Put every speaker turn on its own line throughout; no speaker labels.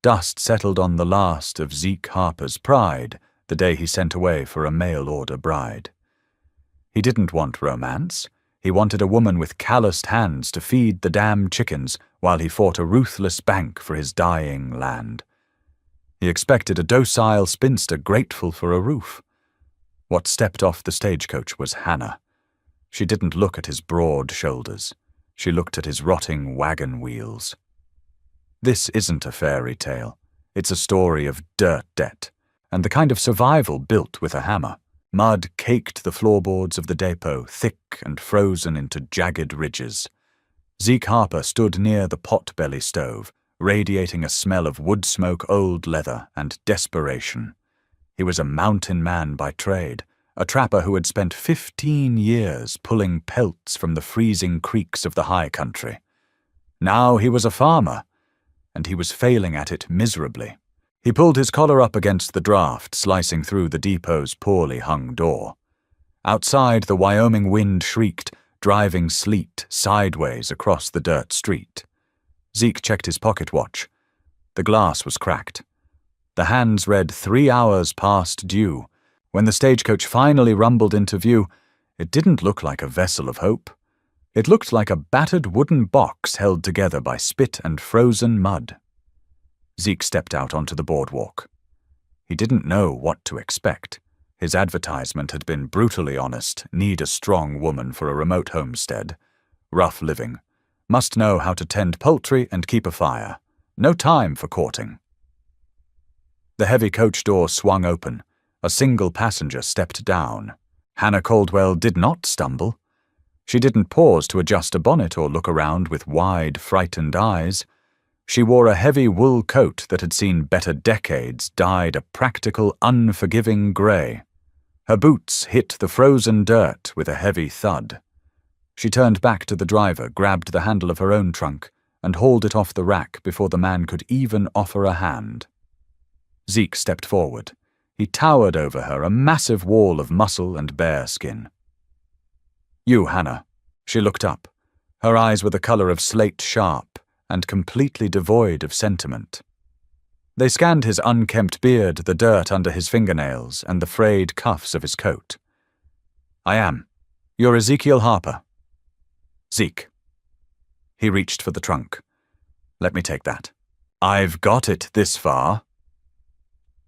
Dust settled on the last of Zeke Harper's pride the day he sent away for a mail-order bride. He didn't want romance. He wanted a woman with calloused hands to feed the damn chickens while he fought a ruthless bank for his dying land. He expected a docile spinster grateful for a roof. What stepped off the stagecoach was Hannah. She didn't look at his broad shoulders. She looked at his rotting wagon wheels. This isn't a fairy tale. It's a story of dirt debt, and the kind of survival built with a hammer. Mud caked the floorboards of the depot, thick and frozen into jagged ridges. Zeke Harper stood near the pot-belly stove, radiating a smell of wood smoke, old leather, and desperation. He was a mountain man by trade, a trapper who had spent 15 years pulling pelts from the freezing creeks of the high country. Now he was a farmer, and he was failing at it miserably. He pulled his collar up against the draft, slicing through the depot's poorly hung door. Outside, the Wyoming wind shrieked, driving sleet sideways across the dirt street. Zeke checked his pocket watch. The glass was cracked. The hands read 3 hours past due. When the stagecoach finally rumbled into view, it didn't look like a vessel of hope. It looked like a battered wooden box held together by spit and frozen mud. Zeke stepped out onto the boardwalk. He didn't know what to expect. His advertisement had been brutally honest: need a strong woman for a remote homestead. Rough living. Must know how to tend poultry and keep a fire. No time for courting. The heavy coach door swung open. A single passenger stepped down. Hannah Caldwell did not stumble. She didn't pause to adjust a bonnet or look around with wide, frightened eyes. She wore a heavy wool coat that had seen better decades, dyed a practical, unforgiving grey. Her boots hit the frozen dirt with a heavy thud. She turned back to the driver, grabbed the handle of her own trunk, and hauled it off the rack before the man could even offer a hand. Zeke stepped forward. He towered over her, a massive wall of muscle and bare skin. "You, Hannah." She looked up. Her eyes were the color of slate sharp and completely devoid of sentiment. They scanned his unkempt beard, the dirt under his fingernails, and the frayed cuffs of his coat. "I am. You're Ezekiel Harper." "Zeke." He reached for the trunk. "Let me take that." "I've got it this far,"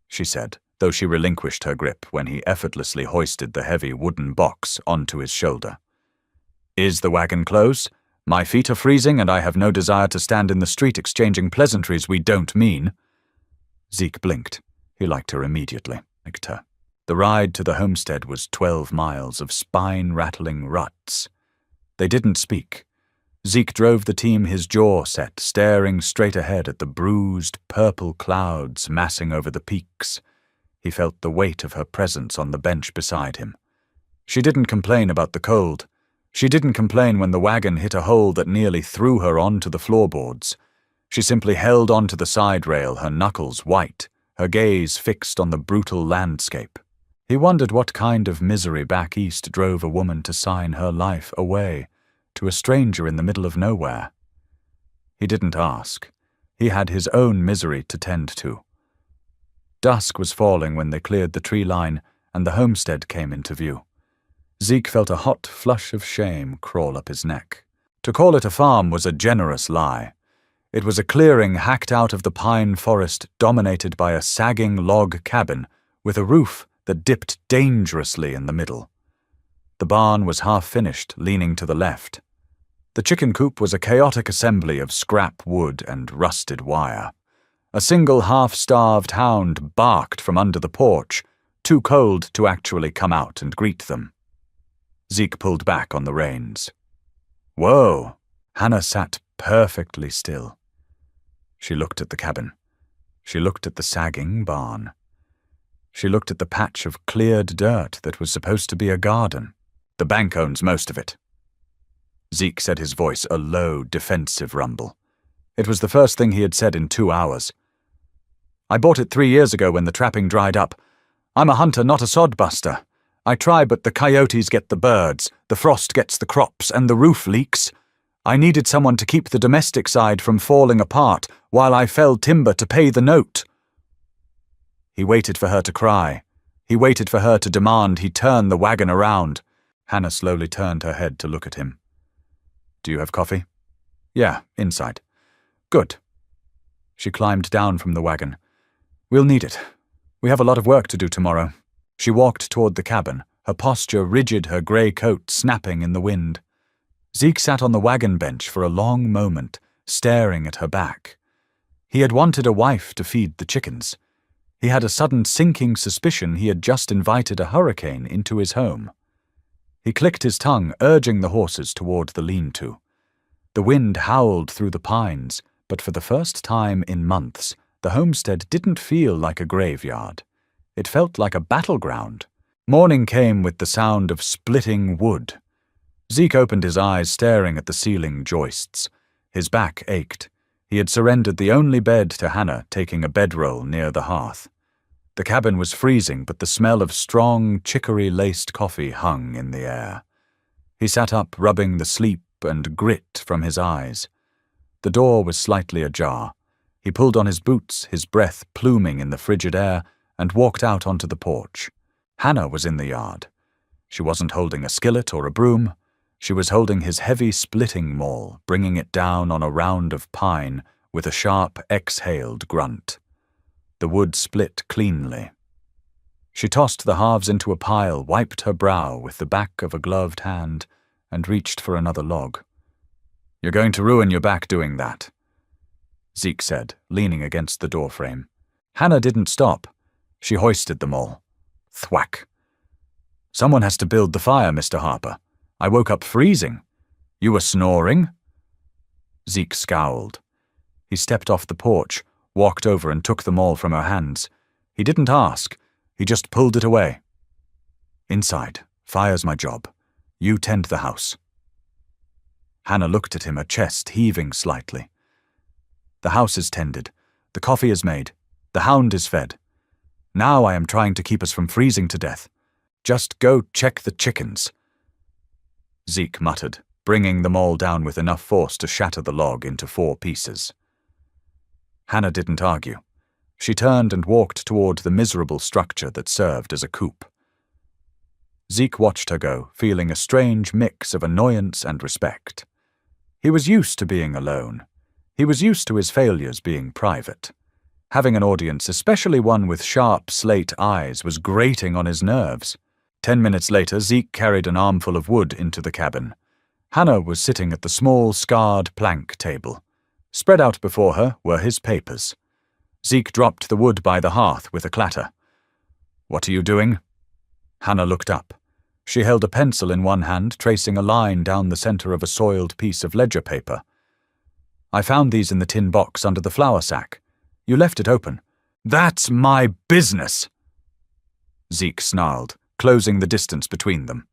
she said, though she relinquished her grip when he effortlessly hoisted the heavy wooden box onto his shoulder. "Is the wagon close? My feet are freezing, and I have no desire to stand in the street exchanging pleasantries we don't mean." Zeke blinked. He liked her immediately. Liked her. The ride to the homestead was 12 miles of spine-rattling ruts. They didn't speak. Zeke drove the team, his jaw set, staring straight ahead at the bruised, purple clouds massing over the peaks. He felt the weight of her presence on the bench beside him. She didn't complain about the cold. She didn't complain when the wagon hit a hole that nearly threw her onto the floorboards. She simply held onto the side rail, her knuckles white, her gaze fixed on the brutal landscape. He wondered what kind of misery back east drove a woman to sign her life away to a stranger in the middle of nowhere. He didn't ask. He had his own misery to tend to. Dusk was falling when they cleared the tree line and the homestead came into view. Zeke felt a hot flush of shame crawl up his neck. To call it a farm was a generous lie. It was a clearing hacked out of the pine forest, dominated by a sagging log cabin with a roof that dipped dangerously in the middle. The barn was half-finished, leaning to the left. The chicken coop was a chaotic assembly of scrap wood and rusted wire. A single half-starved hound barked from under the porch, too cold to actually come out and greet them. Zeke pulled back on the reins. "Whoa!" Hannah sat perfectly still. She looked at the cabin. She looked at the sagging barn. She looked at the patch of cleared dirt that was supposed to be a garden. "The bank owns most of it." Zeke said, his voice a low, defensive rumble. It was the first thing he had said in 2 hours. "I bought it 3 years ago when the trapping dried up. I'm a hunter, not a sodbuster. I try, but the coyotes get the birds, the frost gets the crops, and the roof leaks. I needed someone to keep the domestic side from falling apart, while I felled timber to pay the note." He waited for her to cry. He waited for her to demand he turn the wagon around. Hannah slowly turned her head to look at him. "Do you have coffee?" "Yeah, inside." "Good." She climbed down from the wagon. "We'll need it. We have a lot of work to do tomorrow." She walked toward the cabin, her posture rigid, her grey coat snapping in the wind. Zeke sat on the wagon bench for a long moment, staring at her back. He had wanted a wife to feed the chickens. He had a sudden sinking suspicion he had just invited a hurricane into his home. He clicked his tongue, urging the horses toward the lean-to. The wind howled through the pines, but for the first time in months, the homestead didn't feel like a graveyard. It felt like a battleground. Morning came with the sound of splitting wood. Zeke opened his eyes, staring at the ceiling joists. His back ached. He had surrendered the only bed to Hannah, taking a bedroll near the hearth. The cabin was freezing, but the smell of strong, chicory-laced coffee hung in the air. He sat up, rubbing the sleep and grit from his eyes. The door was slightly ajar. He pulled on his boots, his breath pluming in the frigid air, and walked out onto the porch. Hannah was in the yard. She wasn't holding a skillet or a broom. She was holding his heavy splitting maul, bringing it down on a round of pine with a sharp, exhaled grunt. The wood split cleanly. She tossed the halves into a pile, wiped her brow with the back of a gloved hand, and reached for another log. "You're going to ruin your back doing that," Zeke said, leaning against the doorframe. Hannah didn't stop. She hoisted them all. Thwack. "Someone has to build the fire, Mr. Harper. I woke up freezing. You were snoring?" Zeke scowled. He stepped off the porch, walked over and took the maul from her hands. He didn't ask. He just pulled it away. "Inside. Fire's my job. You tend the house." Hannah looked at him, her chest heaving slightly. "The house is tended. The coffee is made. The hound is fed. Now I am trying to keep us from freezing to death. Just go check the chickens." Zeke muttered, bringing the maul down with enough force to shatter the log into 4 pieces. Hannah didn't argue. She turned and walked toward the miserable structure that served as a coop. Zeke watched her go, feeling a strange mix of annoyance and respect. He was used to being alone. He was used to his failures being private. Having an audience, especially one with sharp slate eyes, was grating on his nerves. 10 minutes later, Zeke carried an armful of wood into the cabin. Hannah was sitting at the small, scarred plank table. Spread out before her were his papers. Zeke dropped the wood by the hearth with a clatter. "What are you doing?" Hannah looked up. She held a pencil in one hand, tracing a line down the center of a soiled piece of ledger paper. "I found these in the tin box under the flour sack. You left it open." "That's my business!" Zeke snarled, closing the distance between them.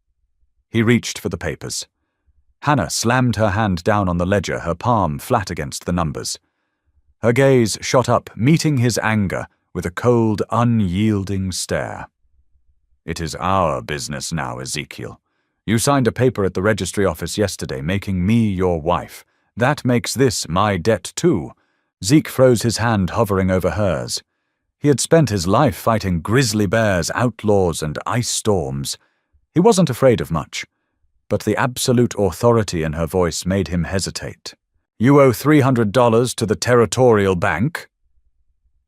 He reached for the papers. Hannah slammed her hand down on the ledger, her palm flat against the numbers. Her gaze shot up, meeting his anger with a cold, unyielding stare. "It is our business now, Ezekiel. You signed a paper at the registry office yesterday making me your wife. That makes this my debt too." Zeke froze his hand, hovering over hers. He had spent his life fighting grizzly bears, outlaws, and ice storms. He wasn't afraid of much, but the absolute authority in her voice made him hesitate. "You owe $300 to the Territorial Bank."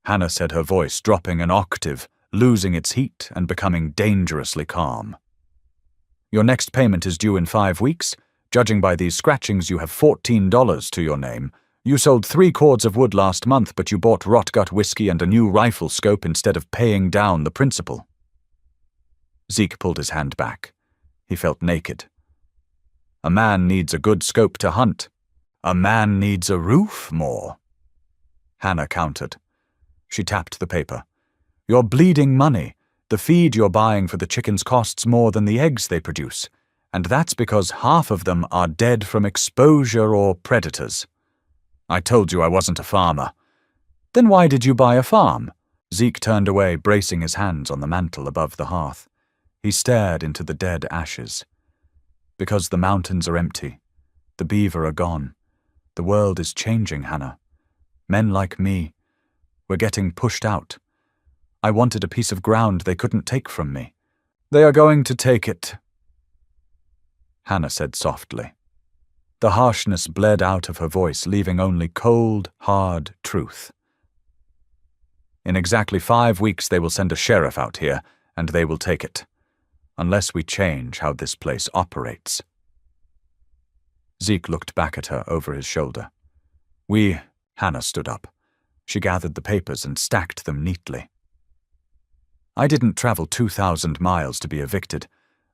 Hannah said, her voice dropping an octave, losing its heat and becoming dangerously calm. "Your next payment is due in 5 weeks. Judging by these scratchings, you have $14 to your name. You sold 3 cords of wood last month, but you bought rotgut whiskey and a new rifle scope instead of paying down the principal." Zeke pulled his hand back. He felt naked. A man needs a good scope to hunt. A man needs a roof more. Hannah countered. She tapped the paper. "You're bleeding money. The feed you're buying for the chickens costs more than the eggs they produce, and that's because half of them are dead from exposure or predators." "I told you I wasn't a farmer." "Then why did you buy a farm?" Zeke turned away, bracing his hands on the mantel above the hearth. He stared into the dead ashes. "Because the mountains are empty. The beaver are gone. The world is changing, Hannah. Men like me. We're getting pushed out. I wanted a piece of ground they couldn't take from me. They are going to take it, Hannah said softly. The harshness bled out of her voice, leaving only cold, hard truth. In exactly 5 weeks they will send a sheriff out here, and they will take it. Unless we change how this place operates. Zeke looked back at her over his shoulder. Hannah stood up. She gathered the papers and stacked them neatly. I didn't travel 2,000 miles to be evicted.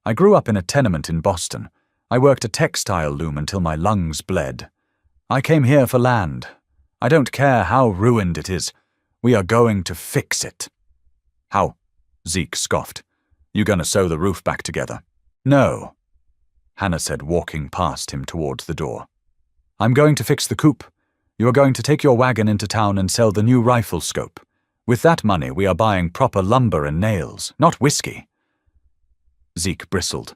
I grew up in a tenement in Boston. I worked a textile loom until my lungs bled. I came here for land. I don't care how ruined it is. We are going to fix it. How? Zeke scoffed. You gonna sew the roof back together? No, Hannah said, walking past him towards the door. I'm going to fix the coop. You are going to take your wagon into town and sell the new rifle scope. With that money, we are buying proper lumber and nails, not whiskey. Zeke bristled.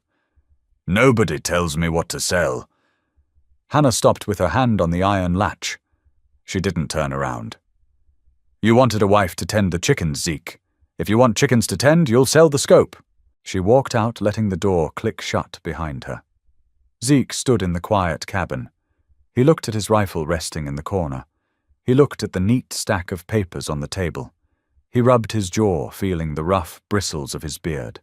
Nobody tells me what to sell. Hannah stopped with her hand on the iron latch. She didn't turn around. You wanted a wife to tend the chickens, Zeke. If you want chickens to tend, you'll sell the scope. She walked out, letting the door click shut behind her. Zeke stood in the quiet cabin. He looked at his rifle resting in the corner. He looked at the neat stack of papers on the table. He rubbed his jaw, feeling the rough bristles of his beard.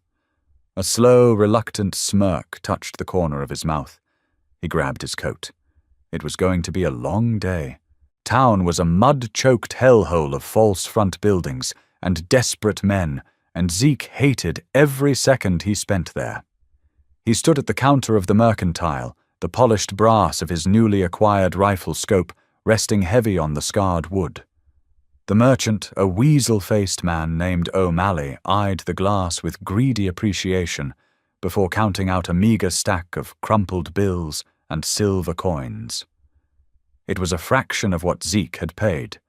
A slow, reluctant smirk touched the corner of his mouth. He grabbed his coat. It was going to be a long day. Town was a mud-choked hellhole of false front buildings and desperate men, and Zeke hated every second he spent there. He stood at the counter of the mercantile, the polished brass of his newly acquired rifle scope resting heavy on the scarred wood. The merchant, a weasel-faced man named O'Malley, eyed the glass with greedy appreciation before counting out a meager stack of crumpled bills and silver coins. It was a fraction of what Zeke had paid.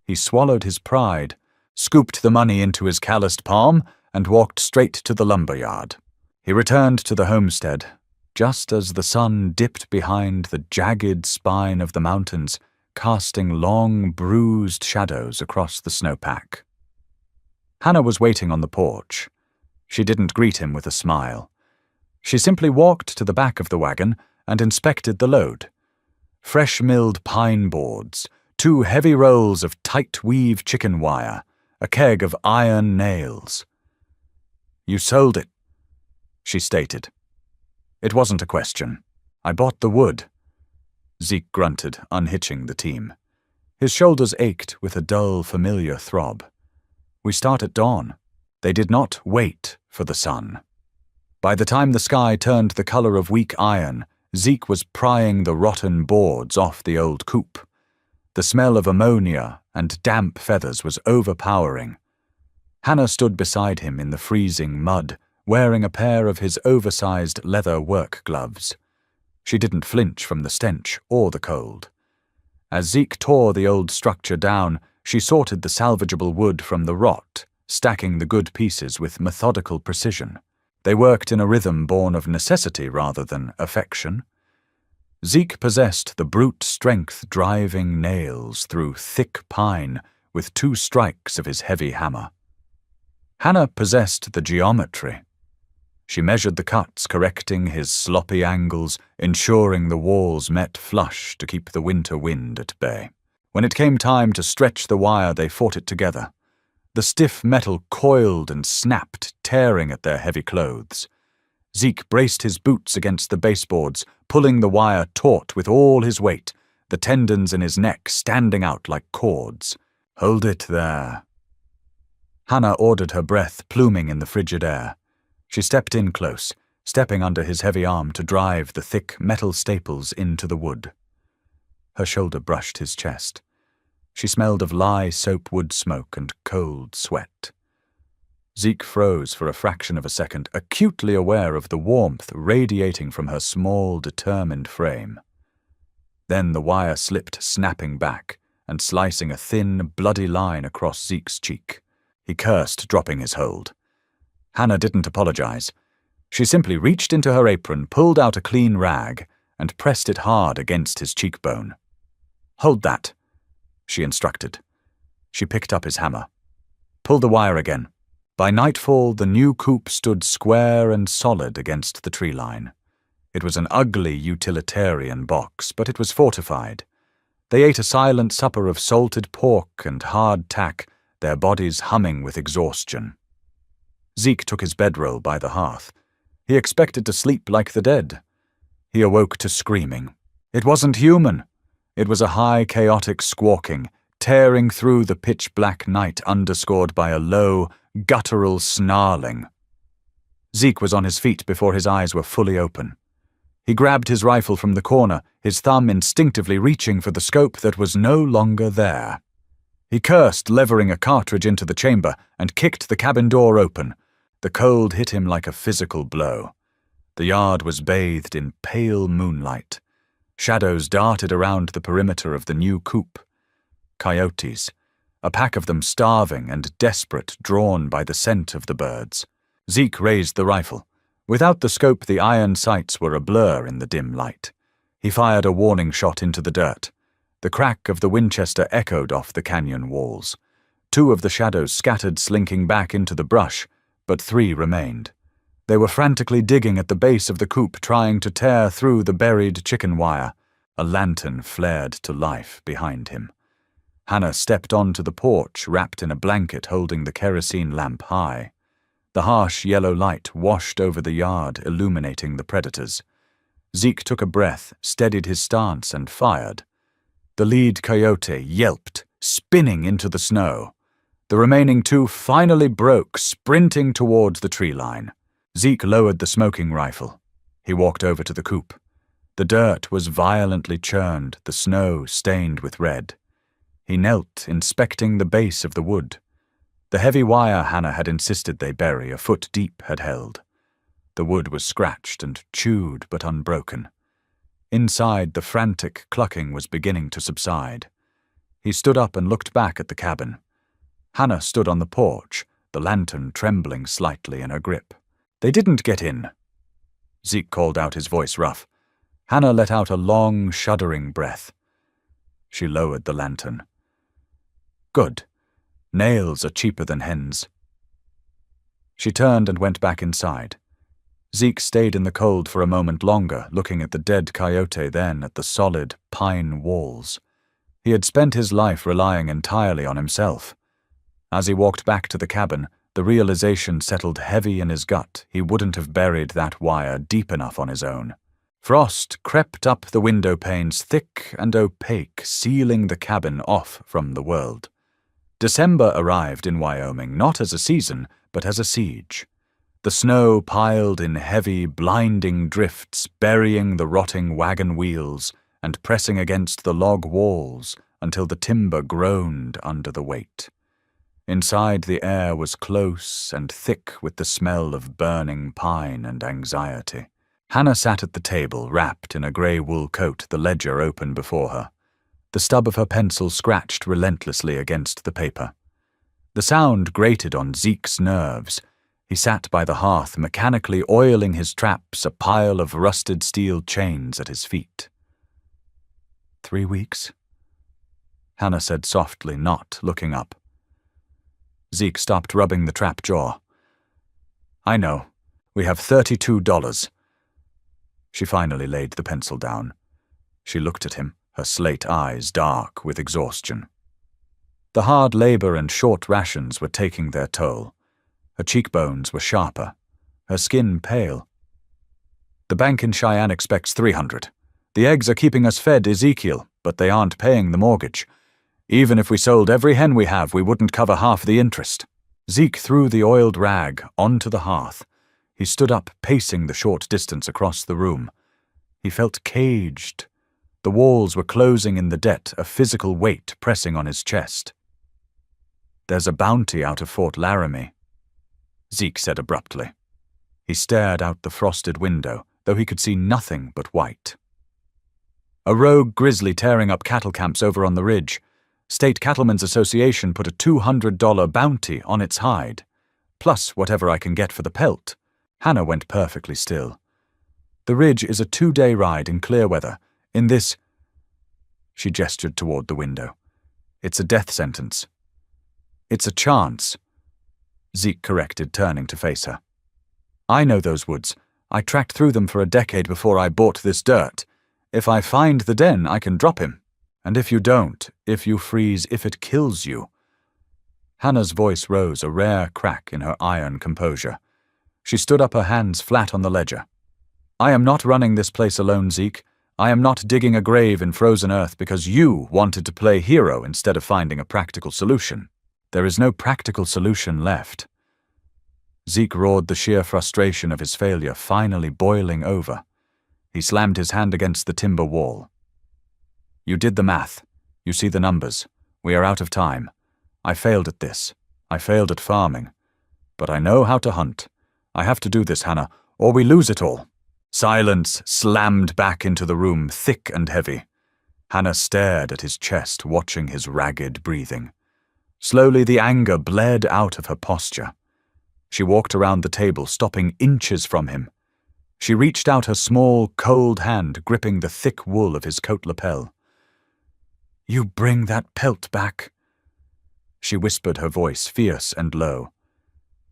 He swallowed his pride, scooped the money into his calloused palm, and walked straight to the lumber yard. He returned to the homestead, just as the sun dipped behind the jagged spine of the mountains, casting long, bruised shadows across the snowpack. Hannah was waiting on the porch. She didn't greet him with a smile. She simply walked to the back of the wagon and inspected the load. Fresh-milled pine boards, 2 heavy rolls of tight-weave chicken wire, a keg of iron nails. You sold it, she stated. It wasn't a question. I bought the wood. Zeke grunted, unhitching the team. His shoulders ached with a dull, familiar throb. We start at dawn. They did not wait for the sun. By the time the sky turned the color of weak iron, Zeke was prying the rotten boards off the old coop. The smell of ammonia and damp feathers was overpowering. Hannah stood beside him in the freezing mud, wearing a pair of his oversized leather work gloves. She didn't flinch from the stench or the cold. As Zeke tore the old structure down, she sorted the salvageable wood from the rot, stacking the good pieces with methodical precision. They worked in a rhythm born of necessity rather than affection. Zeke possessed the brute strength driving nails through thick pine with 2 strikes of his heavy hammer. Hannah possessed the geometry. She measured the cuts, correcting his sloppy angles, ensuring the walls met flush to keep the winter wind at bay. When it came time to stretch the wire, they fought it together. The stiff metal coiled and snapped, tearing at their heavy clothes. Zeke braced his boots against the baseboards, pulling the wire taut with all his weight, the tendons in his neck standing out like cords. Hold it there. Hannah ordered her breath pluming in the frigid air. She stepped in close, stepping under his heavy arm to drive the thick metal staples into the wood. Her shoulder brushed his chest. She smelled of lye soap wood smoke and cold sweat. Zeke froze for a fraction of a second, acutely aware of the warmth radiating from her small, determined frame. Then the wire slipped, snapping back and slicing a thin, bloody line across Zeke's cheek. He cursed, dropping his hold. Hannah didn't apologize. She simply reached into her apron, pulled out a clean rag, and pressed it hard against his cheekbone. "Hold that," she instructed. She picked up his hammer. Pull the wire again. By nightfall, the new coop stood square and solid against the tree line. It was an ugly utilitarian box, but it was fortified. They ate a silent supper of salted pork and hard tack, their bodies humming with exhaustion. Zeke took his bedroll by the hearth. He expected to sleep like the dead. He awoke to screaming. It wasn't human. It was a high, chaotic squawking, tearing through the pitch-black night underscored by a low, guttural snarling. Zeke was on his feet before his eyes were fully open. He grabbed his rifle from the corner, his thumb instinctively reaching for the scope that was no longer there. He cursed, levering a cartridge into the chamber, and kicked the cabin door open. The cold hit him like a physical blow. The yard was bathed in pale moonlight. Shadows darted around the perimeter of the new coop. Coyotes, a pack of them starving and desperate, drawn by the scent of the birds. Zeke raised the rifle. Without the scope, the iron sights were a blur in the dim light. He fired a warning shot into the dirt. The crack of the Winchester echoed off the canyon walls. 2 of the shadows scattered, slinking back into the brush, but 3 remained. They were frantically digging at the base of the coop, trying to tear through the buried chicken wire. A lantern flared to life behind him. Hannah stepped onto the porch, wrapped in a blanket holding the kerosene lamp high. The harsh yellow light washed over the yard, illuminating the predators. Zeke took a breath, steadied his stance, and fired. The lead coyote yelped, spinning into the snow. The remaining 2 finally broke, sprinting towards the tree line. Zeke lowered the smoking rifle. He walked over to the coop. The dirt was violently churned, the snow stained with red. He knelt, inspecting the base of the wood. The heavy wire Hannah had insisted they bury a foot deep had held. The wood was scratched and chewed but unbroken. Inside, the frantic clucking was beginning to subside. He stood up and looked back at the cabin. Hannah stood on the porch, the lantern trembling slightly in her grip. They didn't get in. Zeke called out, his voice rough. Hannah let out a long, shuddering breath. She lowered the lantern. Good. Nails are cheaper than hens. She turned and went back inside. Zeke stayed in the cold for a moment longer, looking at the dead coyote, then at the solid pine walls. He had spent his life relying entirely on himself. As he walked back to the cabin, the realization settled heavy in his gut. He wouldn't have buried that wire deep enough on his own. Frost crept up the window panes, thick and opaque, sealing the cabin off from the world. December arrived in Wyoming not as a season, but as a siege. The snow piled in heavy, blinding drifts, burying the rotting wagon wheels and pressing against the log walls until the timber groaned under the weight. Inside, the air was close and thick with the smell of burning pine and anxiety. Hannah sat at the table, wrapped in a grey wool coat, the ledger open before her. The stub of her pencil scratched relentlessly against the paper. The sound grated on Zeke's nerves. He sat by the hearth, mechanically oiling his traps, a pile of rusted steel chains at his feet. 3 weeks? Hannah said softly, not looking up. Zeke stopped rubbing the trap jaw. I know. We have $32. She finally laid the pencil down. She looked at him, her slate eyes dark with exhaustion. The hard labor and short rations were taking their toll. Her cheekbones were sharper, her skin pale. The bank in Cheyenne expects $300. The eggs are keeping us fed, Ezekiel, but they aren't paying the mortgage. Even if we sold every hen we have, we wouldn't cover half the interest. Zeke threw the oiled rag onto the hearth. He stood up, pacing the short distance across the room. He felt caged. The walls were closing in the debt, a physical weight pressing on his chest. There's a bounty out of Fort Laramie, Zeke said abruptly. He stared out the frosted window, though he could see nothing but white. A rogue grizzly tearing up cattle camps over on the ridge. State Cattlemen's Association put a $200 bounty on its hide, plus whatever I can get for the pelt. Hannah went perfectly still. The ridge is a 2-day ride in clear weather. In this... She gestured toward the window. It's a death sentence. It's a chance, Zeke corrected, turning to face her. I know those woods. I tracked through them for a decade before I bought this dirt. If I find the den, I can drop him. And if you don't, if you freeze, if it kills you. Hannah's voice rose, a rare crack in her iron composure. She stood up, her hands flat on the ledger. I am not running this place alone, Zeke. I am not digging a grave in frozen earth because you wanted to play hero instead of finding a practical solution. There is no practical solution left. Zeke roared, the sheer frustration of his failure finally boiling over. He slammed his hand against the timber wall. You did the math. You see the numbers. We are out of time. I failed at this. I failed at farming. But I know how to hunt. I have to do this, Hannah, or we lose it all. Silence slammed back into the room, thick and heavy. Hannah stared at his chest, watching his ragged breathing. Slowly the anger bled out of her posture. She walked around the table, stopping inches from him. She reached out her small, cold hand, gripping the thick wool of his coat lapel. You bring that pelt back, she whispered, her voice fierce and low.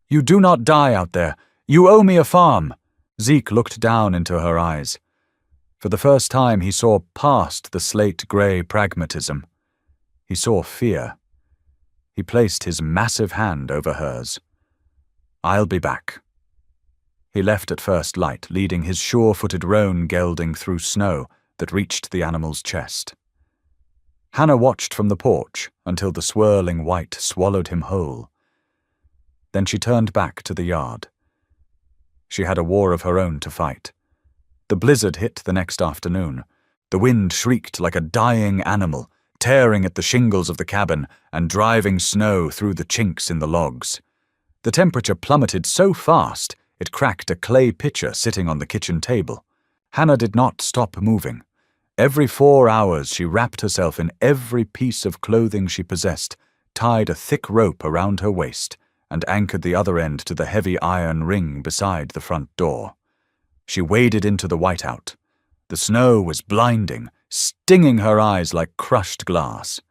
You do not die out there. You owe me a farm. Zeke looked down into her eyes. For the first time he saw past the slate-grey pragmatism. He saw fear. He placed his massive hand over hers. I'll be back. He left at first light, leading his sure-footed roan gelding through snow that reached the animal's chest. Hannah watched from the porch until the swirling white swallowed him whole. Then she turned back to the yard. She had a war of her own to fight. The blizzard hit the next afternoon. The wind shrieked like a dying animal, tearing at the shingles of the cabin and driving snow through the chinks in the logs. The temperature plummeted so fast it cracked a clay pitcher sitting on the kitchen table. Hannah did not stop moving. Every 4 hours she wrapped herself in every piece of clothing she possessed, tied a thick rope around her waist, and anchored the other end to the heavy iron ring beside the front door. She waded into the whiteout. The snow was blinding, stinging her eyes like crushed glass.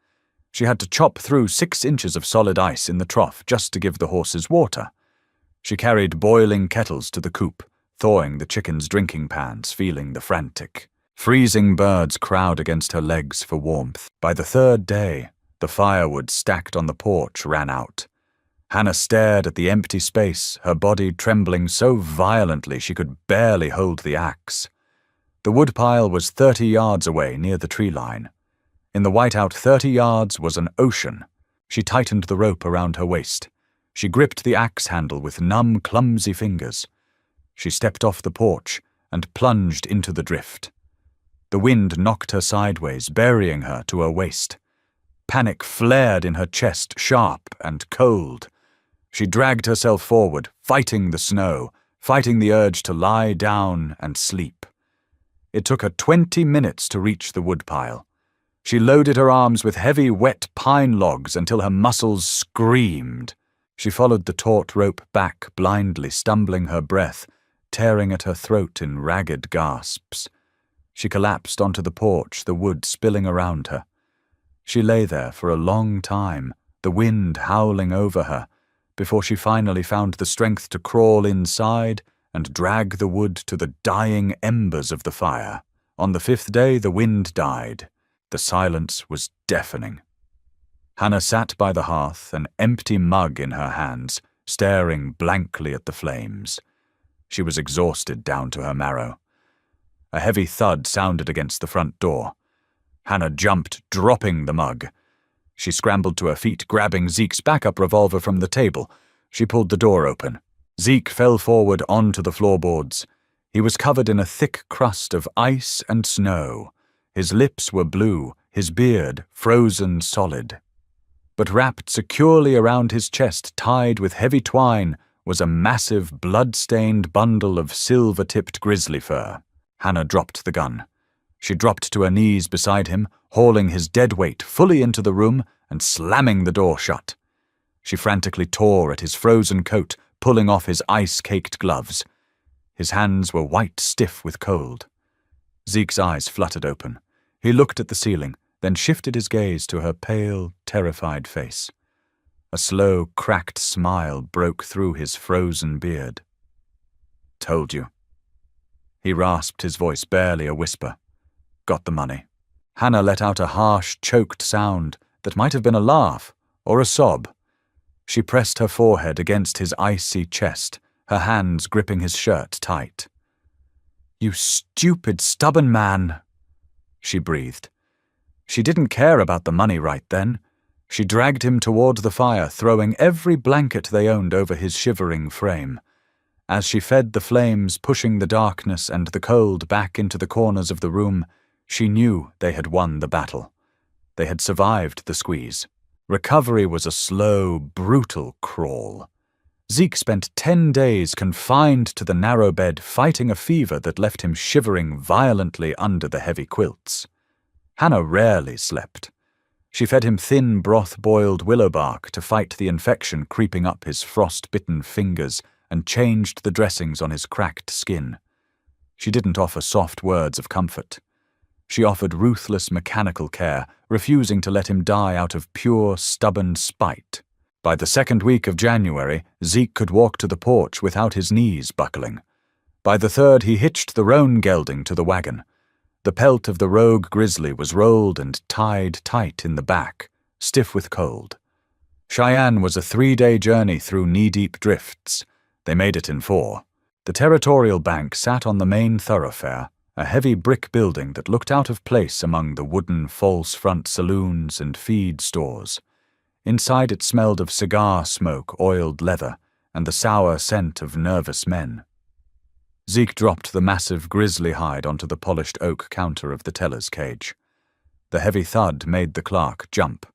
She had to chop through 6 inches of solid ice in the trough just to give the horses water. She carried boiling kettles to the coop, thawing the chickens' drinking pans, feeling the frantic. Freezing birds crowd against her legs for warmth. By the 3rd day, the firewood stacked on the porch ran out. Hannah stared at the empty space, her body trembling so violently she could barely hold the axe. The woodpile was 30 yards away near the tree line. In the whiteout 30 yards was an ocean. She tightened the rope around her waist. She gripped the axe handle with numb, clumsy fingers. She stepped off the porch and plunged into the drift. The wind knocked her sideways, burying her to her waist. Panic flared in her chest, sharp and cold. She dragged herself forward, fighting the snow, fighting the urge to lie down and sleep. It took her 20 minutes to reach the woodpile. She loaded her arms with heavy, wet pine logs until her muscles screamed. She followed the taut rope back blindly, stumbling her breath, tearing at her throat in ragged gasps. She collapsed onto the porch, the wood spilling around her. She lay there for a long time, the wind howling over her, before she finally found the strength to crawl inside and drag the wood to the dying embers of the fire. On the 5th day, the wind died. The silence was deafening. Hannah sat by the hearth, an empty mug in her hands, staring blankly at the flames. She was exhausted down to her marrow. A heavy thud sounded against the front door. Hannah jumped, dropping the mug. She scrambled to her feet, grabbing Zeke's backup revolver from the table. She pulled the door open. Zeke fell forward onto the floorboards. He was covered in a thick crust of ice and snow. His lips were blue, his beard frozen solid. But wrapped securely around his chest, tied with heavy twine, was a massive, blood-stained bundle of silver-tipped grizzly fur. Hannah dropped the gun. She dropped to her knees beside him, hauling his dead weight fully into the room and slamming the door shut. She frantically tore at his frozen coat, pulling off his ice-caked gloves. His hands were white stiff with cold. Zeke's eyes fluttered open. He looked at the ceiling, then shifted his gaze to her pale, terrified face. A slow, cracked smile broke through his frozen beard. "Told you." He rasped, his voice barely a whisper. "Got the money." Hannah let out a harsh, choked sound that might have been a laugh or a sob. She pressed her forehead against his icy chest, her hands gripping his shirt tight. "You stupid, stubborn man," she breathed. She didn't care about the money right then. She dragged him toward the fire, throwing every blanket they owned over his shivering frame. As she fed the flames, pushing the darkness and the cold back into the corners of the room, she knew they had won the battle. They had survived the squeeze. Recovery was a slow, brutal crawl. Zeke spent 10 days confined to the narrow bed, fighting a fever that left him shivering violently under the heavy quilts. Hannah rarely slept. She fed him thin, broth-boiled willow bark to fight the infection creeping up his frost-bitten fingers and changed the dressings on his cracked skin. She didn't offer soft words of comfort. She offered ruthless mechanical care, refusing to let him die out of pure, stubborn spite. By the second week of January, Zeke could walk to the porch without his knees buckling. By the third, he hitched the roan gelding to the wagon. The pelt of the rogue grizzly was rolled and tied tight in the back, stiff with cold. Cheyenne was a 3-day journey through knee-deep drifts. They made it in 4. The Territorial Bank sat on the main thoroughfare, a heavy brick building that looked out of place among the wooden false-front saloons and feed stores. Inside it smelled of cigar smoke, oiled leather, and the sour scent of nervous men. Zeke dropped the massive grizzly hide onto the polished oak counter of the teller's cage. The heavy thud made the clerk jump.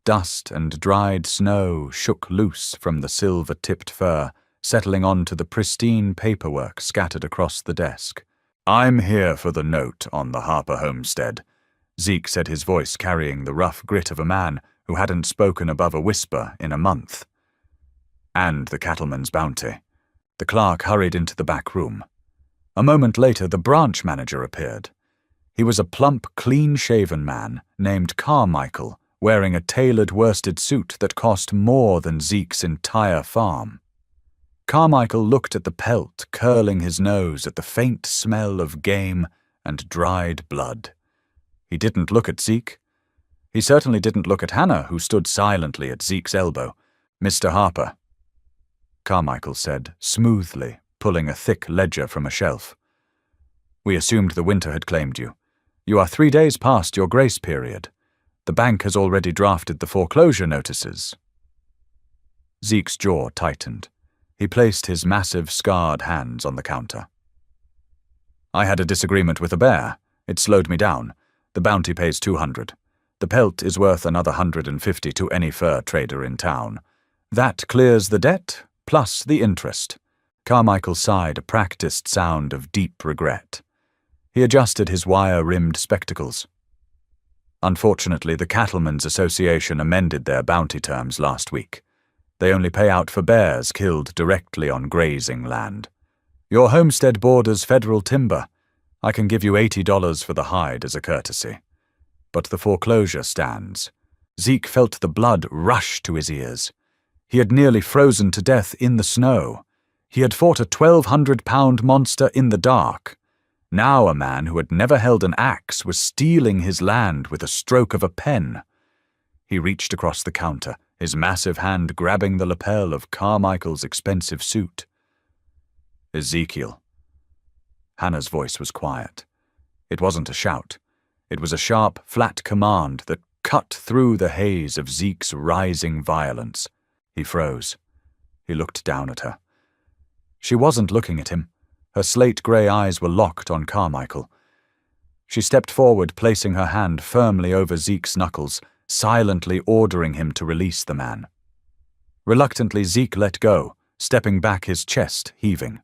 Dust and dried snow shook loose from the silver-tipped fur, settling onto the pristine paperwork scattered across the desk. "I'm here for the note on the Harper homestead," Zeke said, his voice carrying the rough grit of a man who hadn't spoken above a whisper in a month. "And the cattleman's bounty." The clerk hurried into the back room. A moment later, the branch manager appeared. He was a plump, clean-shaven man named Carmichael, wearing a tailored worsted suit that cost more than Zeke's entire farm. Carmichael looked at the pelt, curling his nose at the faint smell of game and dried blood. He didn't look at Zeke. He certainly didn't look at Hannah, who stood silently at Zeke's elbow. "Mr. Harper," Carmichael said, smoothly, pulling a thick ledger from a shelf. "We assumed the winter had claimed you. You are 3 days past your grace period. The bank has already drafted the foreclosure notices." Zeke's jaw tightened. He placed his massive, scarred hands on the counter. "I had a disagreement with a bear. It slowed me down. The bounty pays $200. The pelt is worth another $150 to any fur trader in town. That clears the debt, plus the interest." Carmichael sighed, a practiced sound of deep regret. He adjusted his wire-rimmed spectacles. "Unfortunately, the Cattlemen's Association amended their bounty terms last week. They only pay out for bears killed directly on grazing land. Your homestead borders federal timber. I can give you $80 for the hide as a courtesy. But the foreclosure stands." Zeke felt the blood rush to his ears. He had nearly frozen to death in the snow. He had fought a 1,200-pound monster in the dark. Now a man who had never held an axe was stealing his land with a stroke of a pen. He reached across the counter, his massive hand grabbing the lapel of Carmichael's expensive suit. "Ezekiel." Hannah's voice was quiet. It wasn't a shout. It was a sharp, flat command that cut through the haze of Zeke's rising violence. He froze. He looked down at her. She wasn't looking at him. Her slate-grey eyes were locked on Carmichael. She stepped forward, placing her hand firmly over Zeke's knuckles, silently ordering him to release the man. Reluctantly, Zeke let go, stepping back, his chest heaving.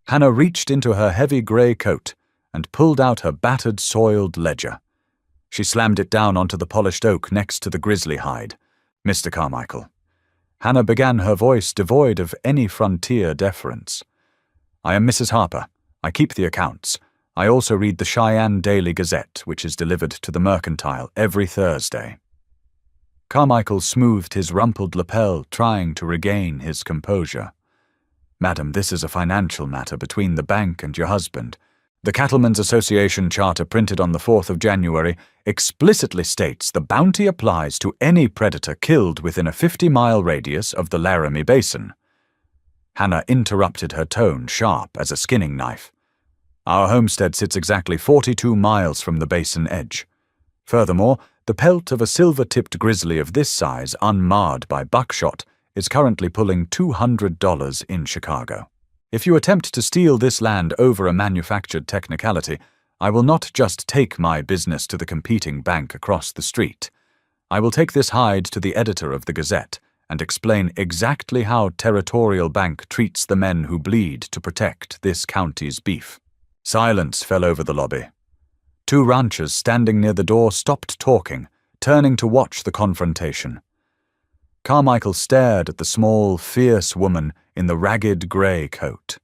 Hannah reached into her heavy grey coat and pulled out her battered, soiled ledger. She slammed it down onto the polished oak next to the grizzly hide. "Mr. Carmichael." Hannah began, her voice devoid of any frontier deference. "I am Mrs. Harper. I keep the accounts. I also read the Cheyenne Daily Gazette, which is delivered to the Mercantile every Thursday. Carmichael smoothed his rumpled lapel, trying to regain his composure. Madam, this is a financial matter between the bank and your husband. The Cattlemen's Association charter printed on the 4th of January explicitly states the bounty applies to any predator killed within a 50-mile radius of the Laramie Basin. Hannah interrupted, her tone sharp as a skinning knife. Our homestead sits exactly 42 miles from the basin edge. Furthermore, the pelt of a silver-tipped grizzly of this size, unmarred by buckshot, is currently pulling $200 in Chicago. If you attempt to steal this land over a manufactured technicality, I will not just take my business to the competing bank across the street. I will take this hide to the editor of the Gazette and explain exactly how Territorial Bank treats the men who bleed to protect this county's beef. Silence fell over the lobby. 2 ranchers standing near the door stopped talking, turning to watch the confrontation. Carmichael stared at the small, fierce woman in the ragged grey coat.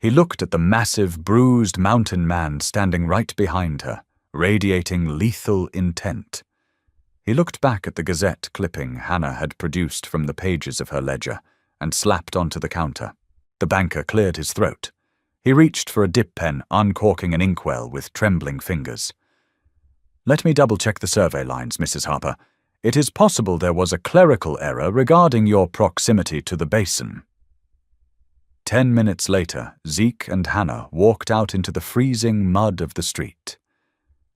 He looked at the massive, bruised mountain man standing right behind her, radiating lethal intent. He looked back at the Gazette clipping Hannah had produced from the pages of her ledger and slapped onto the counter. The banker cleared his throat. He reached for a dip pen, uncorking an inkwell with trembling fingers. Let me double-check the survey lines, Mrs. Harper. It is possible there was a clerical error regarding your proximity to the basin. 10 minutes later, Zeke and Hannah walked out into the freezing mud of the street.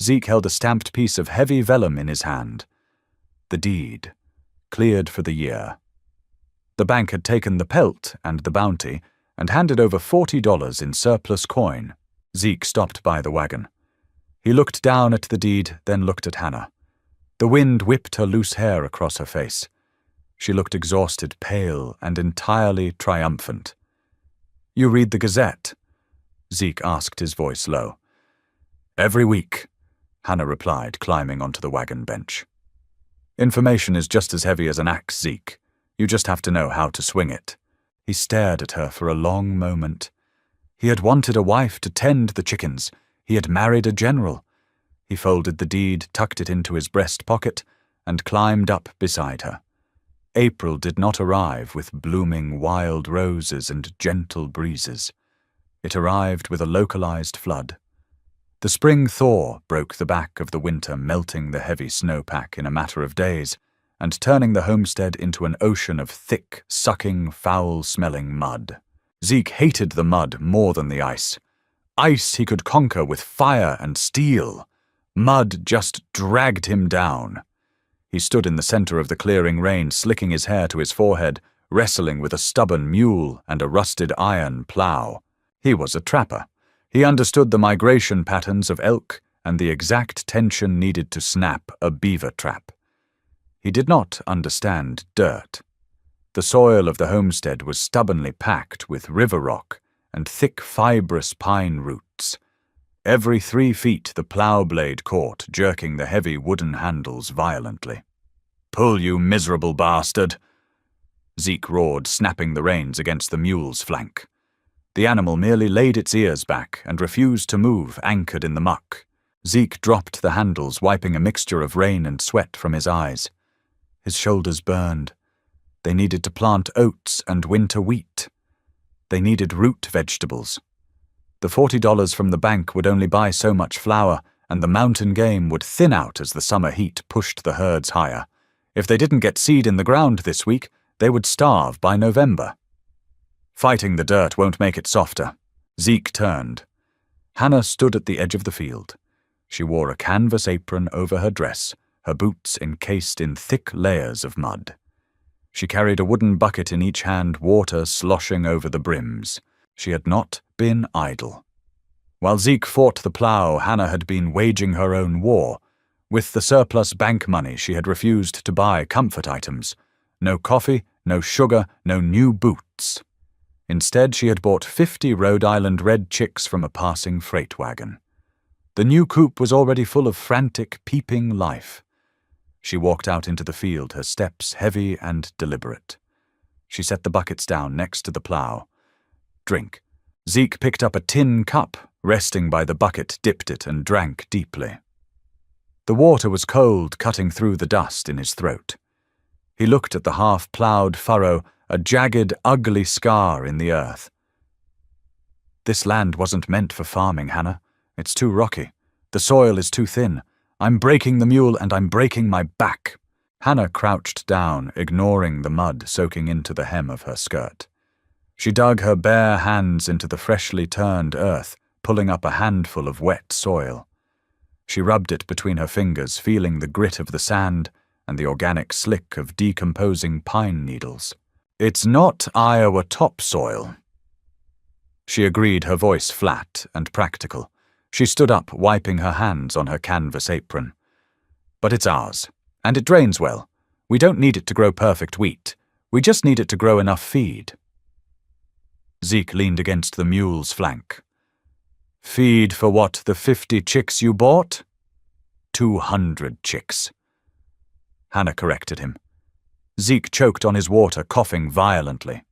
Zeke held a stamped piece of heavy vellum in his hand. The deed, cleared for the year. The bank had taken the pelt and the bounty and handed over $40 in surplus coin. Zeke stopped by the wagon. He looked down at the deed, then looked at Hannah. The wind whipped her loose hair across her face. She looked exhausted, pale, and entirely triumphant. You read the Gazette? Zeke asked, his voice low. Every week, Hannah replied, climbing onto the wagon bench. Information is just as heavy as an axe, Zeke. You just have to know how to swing it. He stared at her for a long moment. He had wanted a wife to tend the chickens. He had married a general. He folded the deed, tucked it into his breast pocket, and climbed up beside her. April did not arrive with blooming wild roses and gentle breezes. It arrived with a localized flood. The spring thaw broke the back of the winter, melting the heavy snowpack in a matter of days, and turning the homestead into an ocean of thick, sucking, foul-smelling mud. Zeke hated the mud more than the ice. Ice he could conquer with fire and steel. Mud just dragged him down. He stood in the center of the clearing rain, slicking his hair to his forehead, wrestling with a stubborn mule and a rusted iron plow. He was a trapper. He understood the migration patterns of elk and the exact tension needed to snap a beaver trap. He did not understand dirt. The soil of the homestead was stubbornly packed with river rock and thick, fibrous pine roots. Every 3 feet the plow blade caught, jerking the heavy wooden handles violently. "Pull, you miserable bastard!" Zeke roared, snapping the reins against the mule's flank. The animal merely laid its ears back and refused to move, anchored in the muck. Zeke dropped the handles, wiping a mixture of rain and sweat from his eyes. His shoulders burned. They needed to plant oats and winter wheat. They needed root vegetables. The $40 from the bank would only buy so much flour, and the mountain game would thin out as the summer heat pushed the herds higher. If they didn't get seed in the ground this week, they would starve by November. Fighting the dirt won't make it softer. Zeke turned. Hannah stood at the edge of the field. She wore a canvas apron over her dress, her boots encased in thick layers of mud. She carried a wooden bucket in each hand, water sloshing over the brims. She had not been idle. While Zeke fought the plow, Hannah had been waging her own war. With the surplus bank money, she had refused to buy comfort items. No coffee, no sugar, no new boots. Instead, she had bought 50 Rhode Island red chicks from a passing freight wagon. The new coop was already full of frantic, peeping life. She walked out into the field, her steps heavy and deliberate. She set the buckets down next to the plow. Drink. Zeke picked up a tin cup Resting by the bucket, dipped it and drank deeply. The water was cold, cutting through the dust in his throat. He looked at the half-ploughed furrow, a jagged, ugly scar in the earth. This land wasn't meant for farming, Hannah. It's too rocky. The soil is too thin. I'm breaking the mule and I'm breaking my back. Hannah crouched down, ignoring the mud soaking into the hem of her skirt. She dug her bare hands into the freshly turned earth, pulling up a handful of wet soil. She rubbed it between her fingers, feeling the grit of the sand and the organic slick of decomposing pine needles. It's not Iowa topsoil. She agreed, her voice flat and practical. She stood up, wiping her hands on her canvas apron. But it's ours, and it drains well. We don't need it to grow perfect wheat. We just need it to grow enough feed. Zeke leaned against the mule's flank. Feed for what, the 50 chicks you bought? 200 chicks. Hannah corrected him. Zeke choked on his water, coughing violently.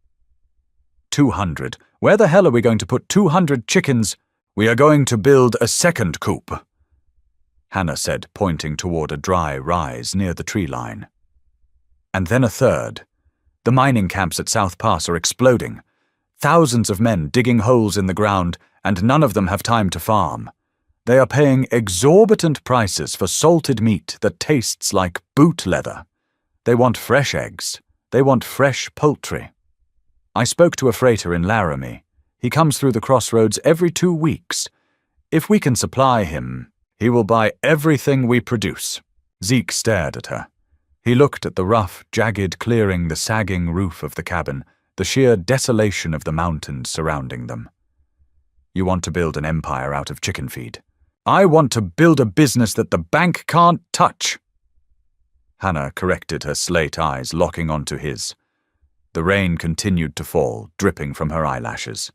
200. Where the hell are we going to put 200 chickens? We are going to build a second coop, Hannah said, pointing toward a dry rise near the tree line. And then a third. The mining camps at South Pass are exploding. Thousands of men digging holes in the ground, and none of them have time to farm. They are paying exorbitant prices for salted meat that tastes like boot leather. They want fresh eggs. They want fresh poultry. I spoke to a freighter in Laramie. He comes through the crossroads every 2 weeks. If we can supply him, he will buy everything we produce. Zeke stared at her. He looked at the rough, jagged clearing, the sagging roof of the cabin, the sheer desolation of the mountains surrounding them. You want to build an empire out of chicken feed. I want to build a business that the bank can't touch. Hannah corrected, her slate eyes locking onto his. The rain continued to fall, dripping from her eyelashes.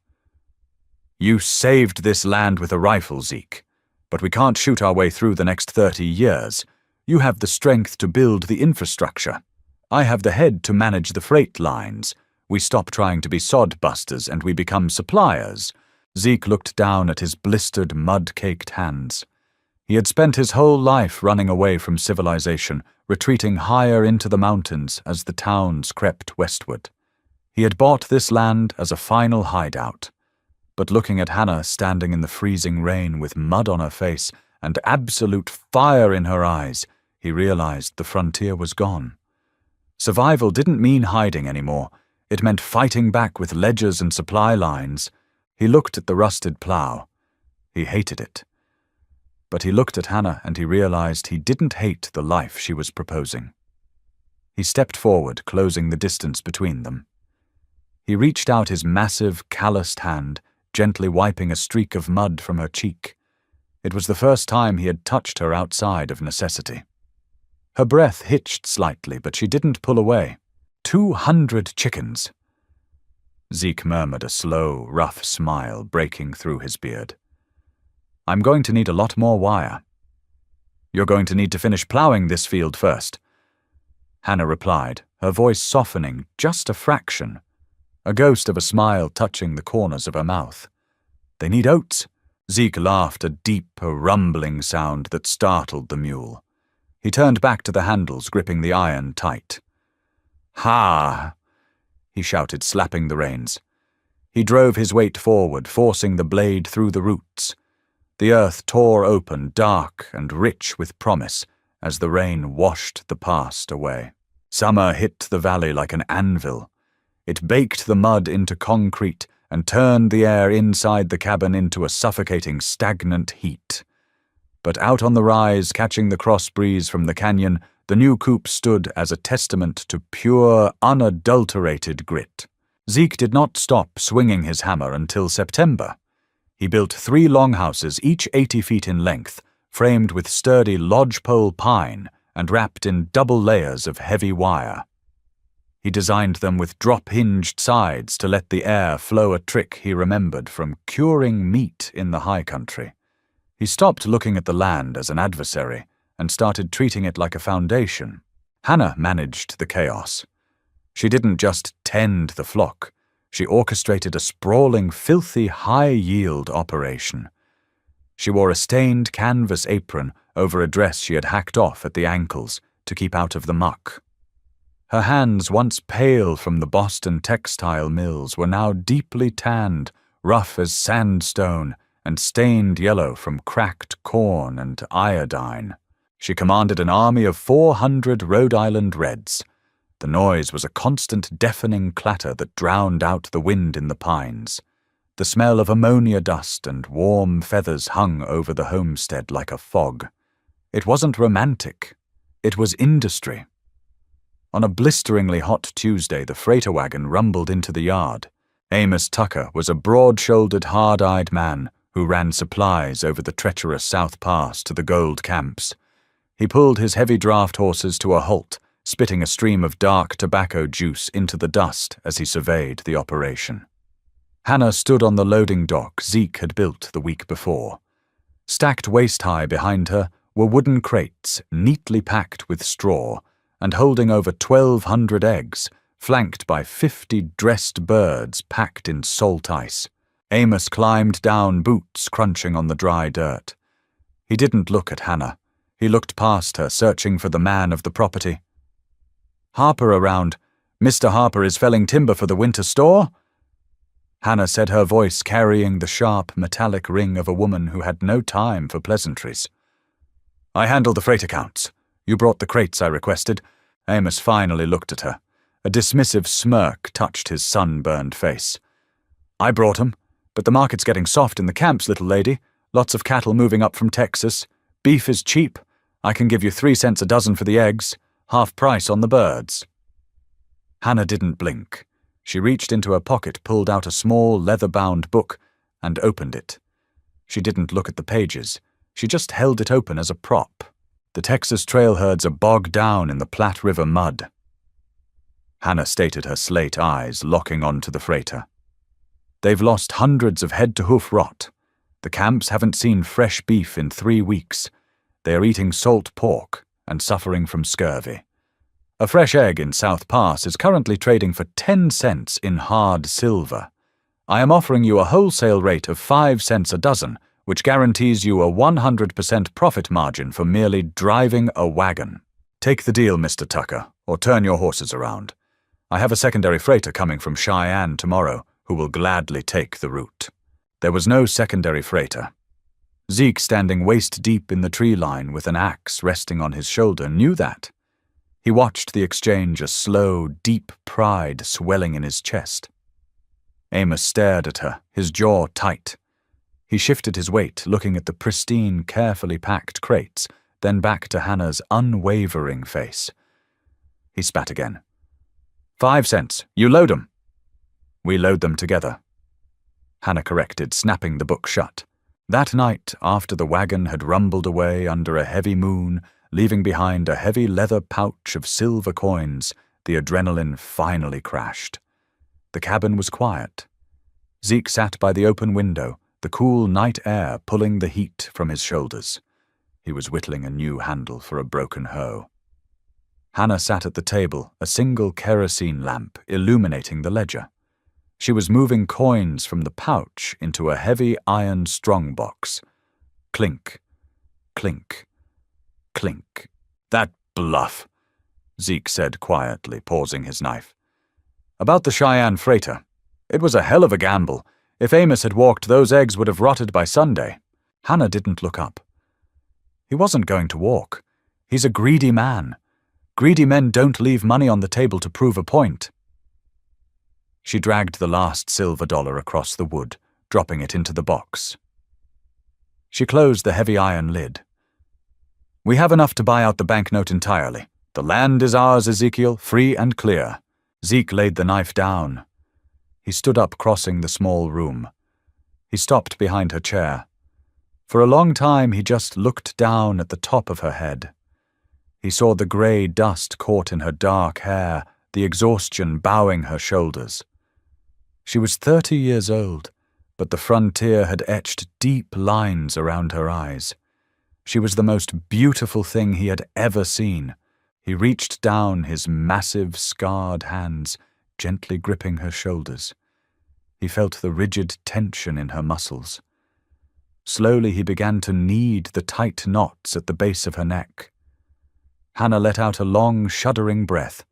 You saved this land with a rifle, Zeke, but we can't shoot our way through the next 30 years. You have the strength to build the infrastructure. I have the head to manage the freight lines. We stop trying to be sod busters and we become suppliers. Zeke looked down at his blistered, mud-caked hands. He had spent his whole life running away from civilization, retreating higher into the mountains as the towns crept westward. He had bought this land as a final hideout. But looking at Hannah standing in the freezing rain with mud on her face and absolute fire in her eyes, he realized the frontier was gone. Survival didn't mean hiding anymore. It meant fighting back with ledgers and supply lines. He looked at the rusted plow. He hated it. But he looked at Hannah and he realized he didn't hate the life she was proposing. He stepped forward, closing the distance between them. He reached out his massive, calloused hand, gently wiping a streak of mud from her cheek. It was the first time he had touched her outside of necessity. Her breath hitched slightly, but she didn't pull away. 200 chickens. Zeke murmured, a slow, rough smile breaking through his beard. I'm going to need a lot more wire. You're going to need to finish plowing this field first. Hannah replied, her voice softening just a fraction, a ghost of a smile touching the corners of her mouth. They need oats. Zeke laughed, a deep, rumbling sound that startled the mule. He turned back to the handles, gripping the iron tight. Ha! He shouted, slapping the reins. He drove his weight forward, forcing the blade through the roots. The earth tore open, dark and rich with promise, as the rain washed the past away. Summer hit the valley like an anvil. It baked the mud into concrete and turned the air inside the cabin into a suffocating, stagnant heat. But out on the rise, catching the cross breeze from the canyon, the new coop stood as a testament to pure, unadulterated grit. Zeke did not stop swinging his hammer until September. He built 3 longhouses, each 80 feet in length, framed with sturdy lodgepole pine and wrapped in double layers of heavy wire. He designed them with drop-hinged sides to let the air flow, a trick he remembered from curing meat in the high country. He stopped looking at the land as an adversary and started treating it like a foundation. Hannah managed the chaos. She didn't just tend the flock. She orchestrated a sprawling, filthy, high-yield operation. She wore a stained canvas apron over a dress she had hacked off at the ankles to keep out of the muck. Her hands, once pale from the Boston textile mills, were now deeply tanned, rough as sandstone, and stained yellow from cracked corn and iodine. She commanded an army of 400 Rhode Island Reds. The noise was a constant deafening clatter that drowned out the wind in the pines. The smell of ammonia dust and warm feathers hung over the homestead like a fog. It wasn't romantic. It was industry. On a blisteringly hot Tuesday, the freighter wagon rumbled into the yard. Amos Tucker was a broad-shouldered, hard-eyed man who ran supplies over the treacherous South Pass to the gold camps. He pulled his heavy draft horses to a halt, spitting a stream of dark tobacco juice into the dust as he surveyed the operation. Hannah stood on the loading dock Zeke had built the week before. Stacked waist-high behind her were wooden crates neatly packed with straw and holding over 1,200 eggs, flanked by 50 dressed birds packed in salt ice. Amos climbed down, boots crunching on the dry dirt. He didn't look at Hannah. He looked past her, searching for the man of the property. "Harper around. Mr. Harper is felling timber for the winter store?" Hannah said, her voice carrying the sharp, metallic ring of a woman who had no time for pleasantries. "I handle the freight accounts. You brought the crates I requested." Amos finally looked at her. A dismissive smirk touched his sunburned face. "I brought 'em, but the market's getting soft in the camps, little lady. Lots of cattle moving up from Texas. Beef is cheap. I can give you 3 cents a dozen for the eggs, half price on the birds." Hannah didn't blink. She reached into her pocket, pulled out a small leather-bound book, and opened it. She didn't look at the pages. She just held it open as a prop. The Texas trail herds are bogged down in the Platte River mud. Hannah stated, her slate eyes locking onto the freighter. "They've lost hundreds of head-to-hoof rot. The camps haven't seen fresh beef in 3 weeks. They are eating salt pork and suffering from scurvy. A fresh egg in South Pass is currently trading for 10 cents in hard silver. I am offering you a wholesale rate of 5 cents a dozen, which guarantees you a 100% profit margin for merely driving a wagon. Take the deal, Mr. Tucker, or turn your horses around. I have a secondary freighter coming from Cheyenne tomorrow who will gladly take the route." There was no secondary freighter. Zeke, standing waist-deep in the tree line with an axe resting on his shoulder, knew that. He watched the exchange, a slow, deep pride swelling in his chest. Amos stared at her, his jaw tight. He shifted his weight, looking at the pristine, carefully packed crates, then back to Hannah's unwavering face. He spat again. 5 cents. You load 'em." "We load them together," Hannah corrected, snapping the book shut. That night, after the wagon had rumbled away under a heavy moon, leaving behind a heavy leather pouch of silver coins, the adrenaline finally crashed. The cabin was quiet. Zeke sat by the open window, the cool night air pulling the heat from his shoulders. He was whittling a new handle for a broken hoe. Hannah sat at the table, a single kerosene lamp illuminating the ledger. She was moving coins from the pouch into a heavy iron strongbox. Clink, clink, clink. "That bluff," Zeke said quietly, pausing his knife. "About the Cheyenne freighter. It was a hell of a gamble. If Amos had walked, those eggs would have rotted by Sunday." Hannah didn't look up. "He wasn't going to walk. He's a greedy man. Greedy men don't leave money on the table to prove a point." She dragged the last silver dollar across the wood, dropping it into the box. She closed the heavy iron lid. "We have enough to buy out the banknote entirely. The land is ours, Ezekiel, free and clear." Zeke laid the knife down. He stood up, crossing the small room. He stopped behind her chair. For a long time he just looked down at the top of her head. He saw the grey dust caught in her dark hair, the exhaustion bowing her shoulders. She was 30 years old, but the frontier had etched deep lines around her eyes. She was the most beautiful thing he had ever seen. He reached down his massive, scarred hands, gently gripping her shoulders. He felt the rigid tension in her muscles. Slowly he began to knead the tight knots at the base of her neck. Hannah let out a long, shuddering breath.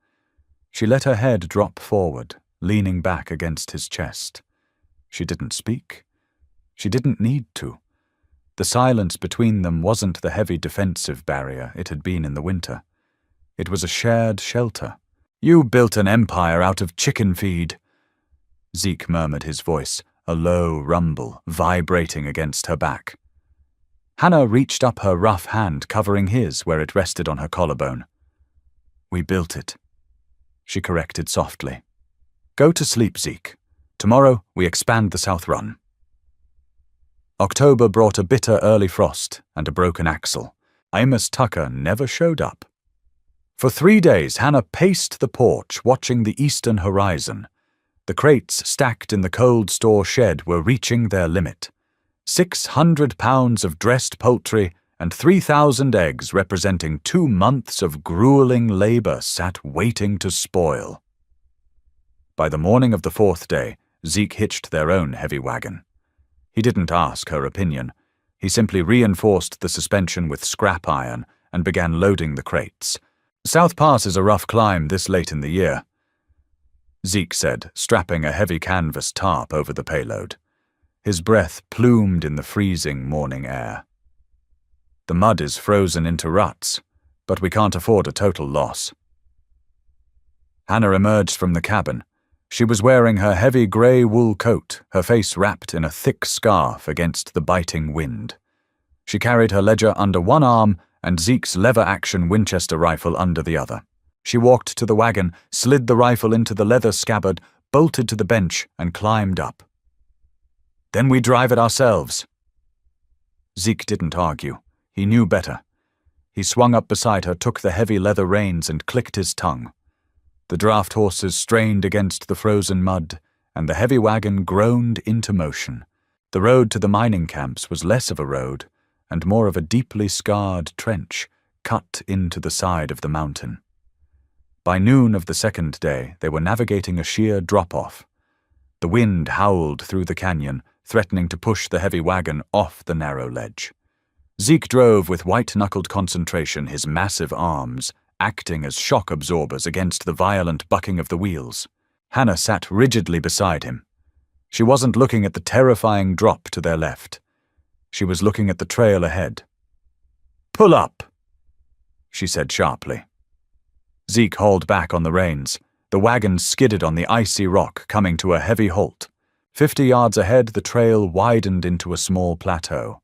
She let her head drop forward, leaning back against his chest. She didn't speak. She didn't need to. The silence between them wasn't the heavy defensive barrier it had been in the winter. It was a shared shelter. "You built an empire out of chicken feed," Zeke murmured, his voice, a low rumble vibrating against her back. Hannah reached up her rough hand, covering his where it rested on her collarbone. "We built it," she corrected softly. "Go to sleep, Zeke. Tomorrow we expand the South Run." October brought a bitter early frost and a broken axle. Amos Tucker never showed up. For 3 days, Hannah paced the porch, watching the eastern horizon. The crates stacked in the cold store shed were reaching their limit. 600 pounds of dressed poultry and 3,000 eggs representing 2 months of grueling labor sat waiting to spoil. By the morning of the 4th day, Zeke hitched their own heavy wagon. He didn't ask her opinion. He simply reinforced the suspension with scrap iron and began loading the crates. "South Pass is a rough climb this late in the year," Zeke said, strapping a heavy canvas tarp over the payload. His breath plumed in the freezing morning air. "The mud is frozen into ruts, but we can't afford a total loss." Hannah emerged from the cabin. She was wearing her heavy grey wool coat, her face wrapped in a thick scarf against the biting wind. She carried her ledger under one arm and Zeke's lever-action Winchester rifle under the other. She walked to the wagon, slid the rifle into the leather scabbard, bolted to the bench, and climbed up. "Then we drive it ourselves." Zeke didn't argue. He knew better. He swung up beside her, took the heavy leather reins, and clicked his tongue. The draft horses strained against the frozen mud, and the heavy wagon groaned into motion. The road to the mining camps was less of a road, and more of a deeply scarred trench, cut into the side of the mountain. By noon of the 2nd day, they were navigating a sheer drop-off. The wind howled through the canyon, threatening to push the heavy wagon off the narrow ledge. Zeke drove with white-knuckled concentration, his massive arms acting as shock absorbers against the violent bucking of the wheels. Hannah sat rigidly beside him. She wasn't looking at the terrifying drop to their left. She was looking at the trail ahead. "Pull up," she said sharply. Zeke hauled back on the reins. The wagon skidded on the icy rock, coming to a heavy halt. 50 yards ahead, the trail widened into a small plateau.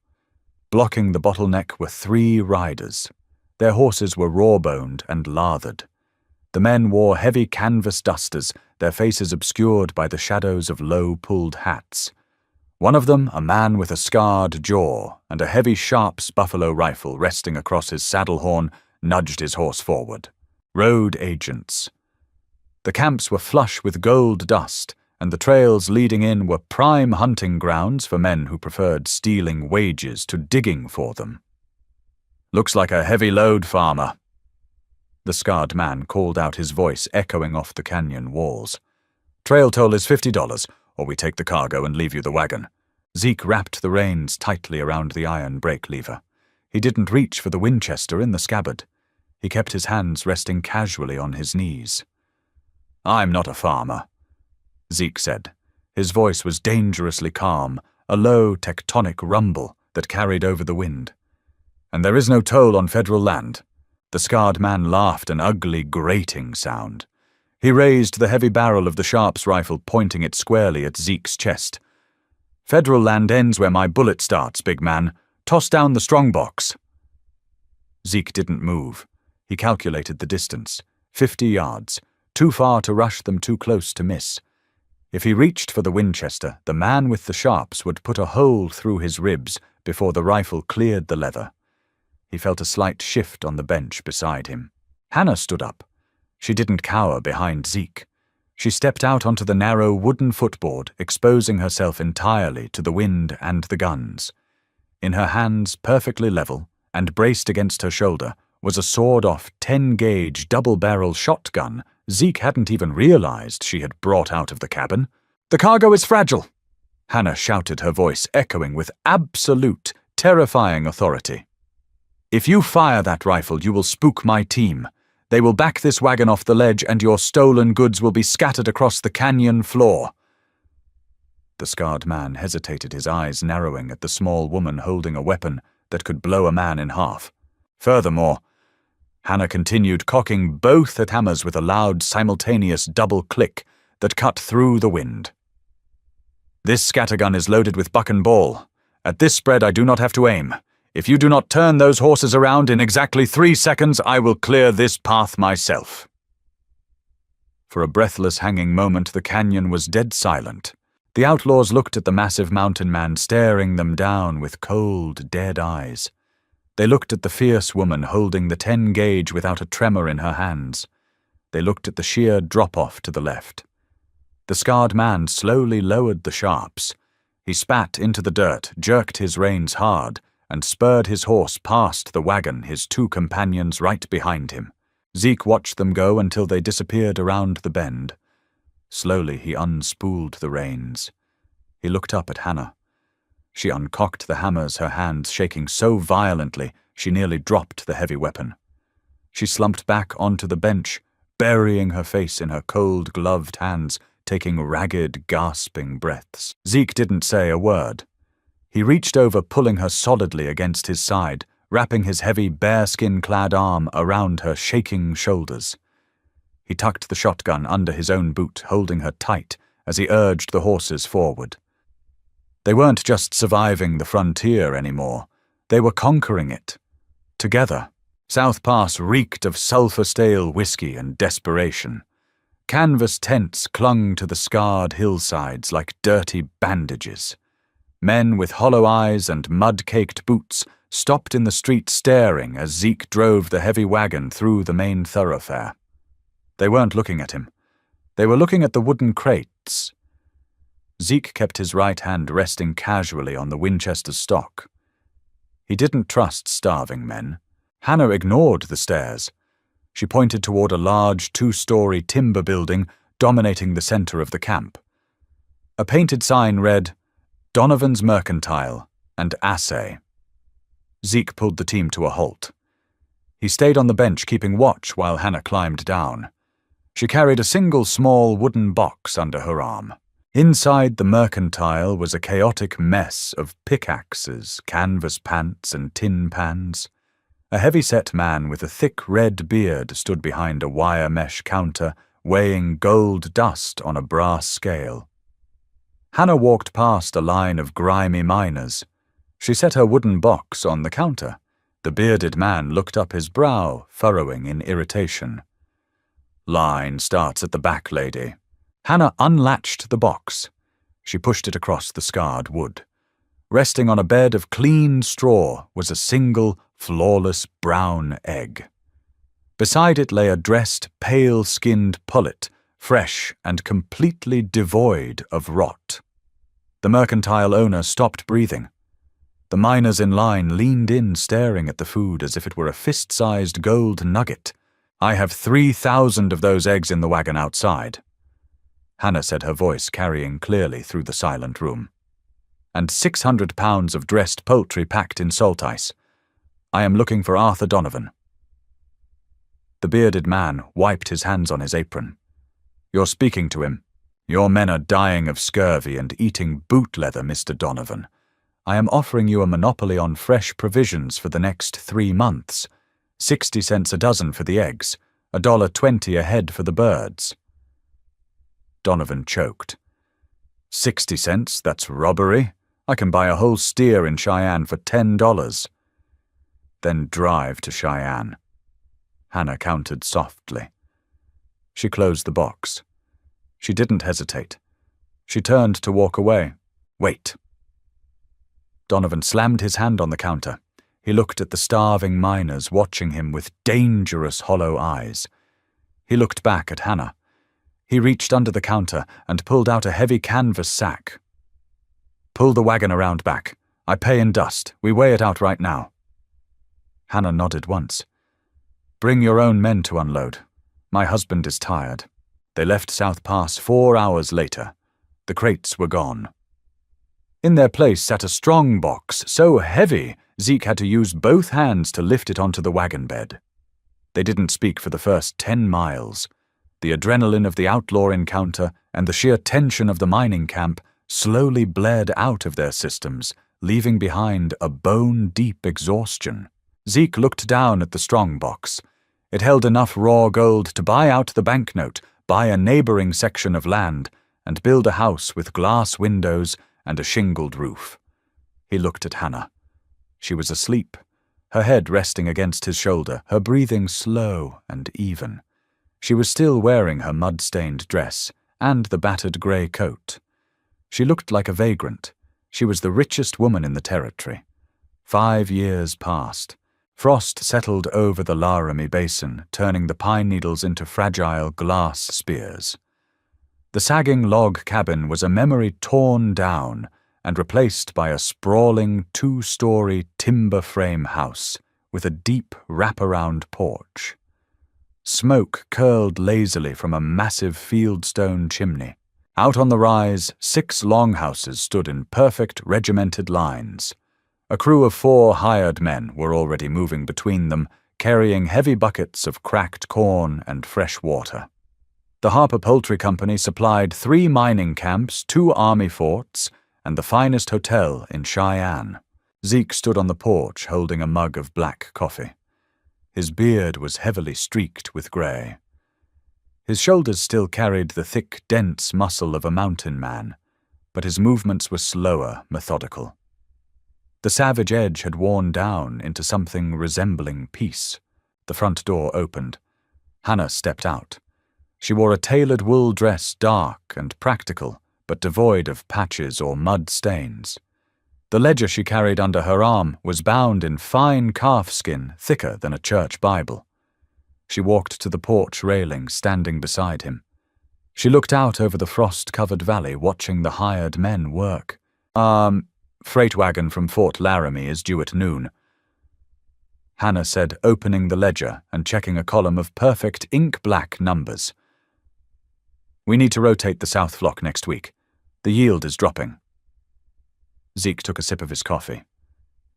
Blocking the bottleneck were 3 riders. Their horses were raw-boned and lathered. The men wore heavy canvas dusters, their faces obscured by the shadows of low-pulled hats. One of them, a man with a scarred jaw and a heavy Sharps buffalo rifle resting across his saddle horn, nudged his horse forward. Road agents. The camps were flush with gold dust, and the trails leading in were prime hunting grounds for men who preferred stealing wages to digging for them. "Looks like a heavy load, farmer," the scarred man called out, his voice echoing off the canyon walls. "Trail toll is $50, or we take the cargo and leave you the wagon." Zeke wrapped the reins tightly around the iron brake lever. He didn't reach for the Winchester in the scabbard. He kept his hands resting casually on his knees. "I'm not a farmer," Zeke said. His voice was dangerously calm, a low tectonic rumble that carried over the wind. "And there is no toll on federal land." The scarred man laughed, an ugly, grating sound. He raised the heavy barrel of the Sharps rifle, pointing it squarely at Zeke's chest. "Federal land ends where my bullet starts, big man. Toss down the strongbox." Zeke didn't move. He calculated the distance. 50 yards. Too far to rush them, too close to miss. If he reached for the Winchester, the man with the Sharps would put a hole through his ribs before the rifle cleared the leather. He felt a slight shift on the bench beside him. Hannah stood up. She didn't cower behind Zeke. She stepped out onto the narrow wooden footboard, exposing herself entirely to the wind and the guns. In her hands, perfectly level, and braced against her shoulder, was a sawed-off 10-gauge double-barrel shotgun Zeke hadn't even realized she had brought out of the cabin. "The cargo is fragile," Hannah shouted, her voice echoing with absolute, terrifying authority. "If you fire that rifle, you will spook my team. They will back this wagon off the ledge and your stolen goods will be scattered across the canyon floor." The scarred man hesitated, his eyes narrowing at the small woman holding a weapon that could blow a man in half. Furthermore, Hannah continued, cocking both at hammers with a loud, simultaneous double click that cut through the wind. "This scattergun is loaded with buck and ball. At this spread I do not have to aim. If you do not turn those horses around in exactly 3 seconds, I will clear this path myself." For a breathless, hanging moment, the canyon was dead silent. The outlaws looked at the massive mountain man staring them down with cold, dead eyes. They looked at the fierce woman holding the 10-gauge without a tremor in her hands. They looked at the sheer drop-off to the left. The scarred man slowly lowered the sharps. He spat into the dirt, jerked his reins hard, and spurred his horse past the wagon, his 2 companions right behind him. Zeke watched them go until they disappeared around the bend. Slowly he unspooled the reins. He looked up at Hannah. She uncocked the hammers, her hands shaking so violently she nearly dropped the heavy weapon. She slumped back onto the bench, burying her face in her cold, gloved hands, taking ragged, gasping breaths. Zeke didn't say a word. He reached over, pulling her solidly against his side, wrapping his heavy, bearskin-clad arm around her shaking shoulders. He tucked the shotgun under his own boot, holding her tight as he urged the horses forward. They weren't just surviving the frontier anymore. They were conquering it. Together. South Pass reeked of sulphur-stale whiskey and desperation. Canvas tents clung to the scarred hillsides like dirty bandages. Men with hollow eyes and mud-caked boots stopped in the street staring as Zeke drove the heavy wagon through the main thoroughfare. They weren't looking at him. They were looking at the wooden crates. Zeke kept his right hand resting casually on the Winchester stock. He didn't trust starving men. Hannah ignored the stares. She pointed toward a large 2-story timber building dominating the center of the camp. A painted sign read, "Donovan's Mercantile and Assay." Zeke pulled the team to a halt. He stayed on the bench keeping watch while Hannah climbed down. She carried a single small wooden box under her arm. Inside the Mercantile was a chaotic mess of pickaxes, canvas pants, and tin pans. A heavy-set man with a thick red beard stood behind a wire mesh counter, weighing gold dust on a brass scale. Hannah walked past a line of grimy miners. She set her wooden box on the counter. The bearded man looked up, his brow furrowing in irritation. "Line starts at the back, lady." Hannah unlatched the box. She pushed it across the scarred wood. Resting on a bed of clean straw was a single, flawless brown egg. Beside it lay a dressed, pale-skinned pullet, fresh and completely devoid of rot. The mercantile owner stopped breathing. The miners in line leaned in, staring at the food as if it were a fist-sized gold nugget. "I have 3,000 of those eggs in the wagon outside," Hannah said, her voice carrying clearly through the silent room. "And 600 pounds of dressed poultry packed in salt ice. I am looking for Arthur Donovan." The bearded man wiped his hands on his apron. "You're speaking to him. Your men are dying of scurvy and eating boot leather, Mr. Donovan. I am offering you a monopoly on fresh provisions for the next 3 months. 60 cents a dozen for the eggs, $1.20 a head for the birds." Donovan choked. 60 cents? That's robbery. I can buy a whole steer in Cheyenne for $10. Then drive to Cheyenne. Hannah countered softly. She closed the box. She didn't hesitate. She turned to walk away. "Wait." Donovan slammed his hand on the counter. He looked at the starving miners watching him with dangerous hollow eyes. He looked back at Hannah. He reached under the counter and pulled out a heavy canvas sack. "Pull the wagon around back. I pay in dust. We weigh it out right now." Hannah nodded once. "Bring your own men to unload. My husband is tired." They left South Pass 4 hours later. The crates were gone. In their place sat a strong box, so heavy Zeke had to use both hands to lift it onto the wagon bed. They didn't speak for the first 10 miles. The adrenaline of the outlaw encounter and the sheer tension of the mining camp slowly bled out of their systems, leaving behind a bone-deep exhaustion. Zeke looked down at the strong box. It held enough raw gold to buy out the banknote, buy a neighboring section of land, and build a house with glass windows and a shingled roof. He looked at Hannah. She was asleep, her head resting against his shoulder, her breathing slow and even. She was still wearing her mud-stained dress and the battered grey coat. She looked like a vagrant. She was the richest woman in the territory. 5 years passed. Frost settled over the Laramie Basin, turning the pine needles into fragile glass spears. The sagging log cabin was a memory torn down and replaced by a sprawling 2-story timber frame house with a deep wraparound porch. Smoke curled lazily from a massive fieldstone chimney. Out on the rise, 6 longhouses stood in perfect regimented lines. A crew of 4 hired men were already moving between them, carrying heavy buckets of cracked corn and fresh water. The Harper Poultry Company supplied 3 mining camps, 2 army forts, and the finest hotel in Cheyenne. Zeke stood on the porch holding a mug of black coffee. His beard was heavily streaked with grey. His shoulders still carried the thick, dense muscle of a mountain man, but his movements were slower, methodical. The savage edge had worn down into something resembling peace. The front door opened. Hannah stepped out. She wore a tailored wool dress, dark and practical, but devoid of patches or mud stains. The ledger she carried under her arm was bound in fine calfskin thicker than a church Bible. She walked to the porch railing, standing beside him. She looked out over the frost-covered valley, watching the hired men work. Freight wagon from Fort Laramie is due at noon," Hannah said, opening the ledger and checking a column of perfect ink-black numbers. "We need to rotate the south flock next week. The yield is dropping." Zeke took a sip of his coffee.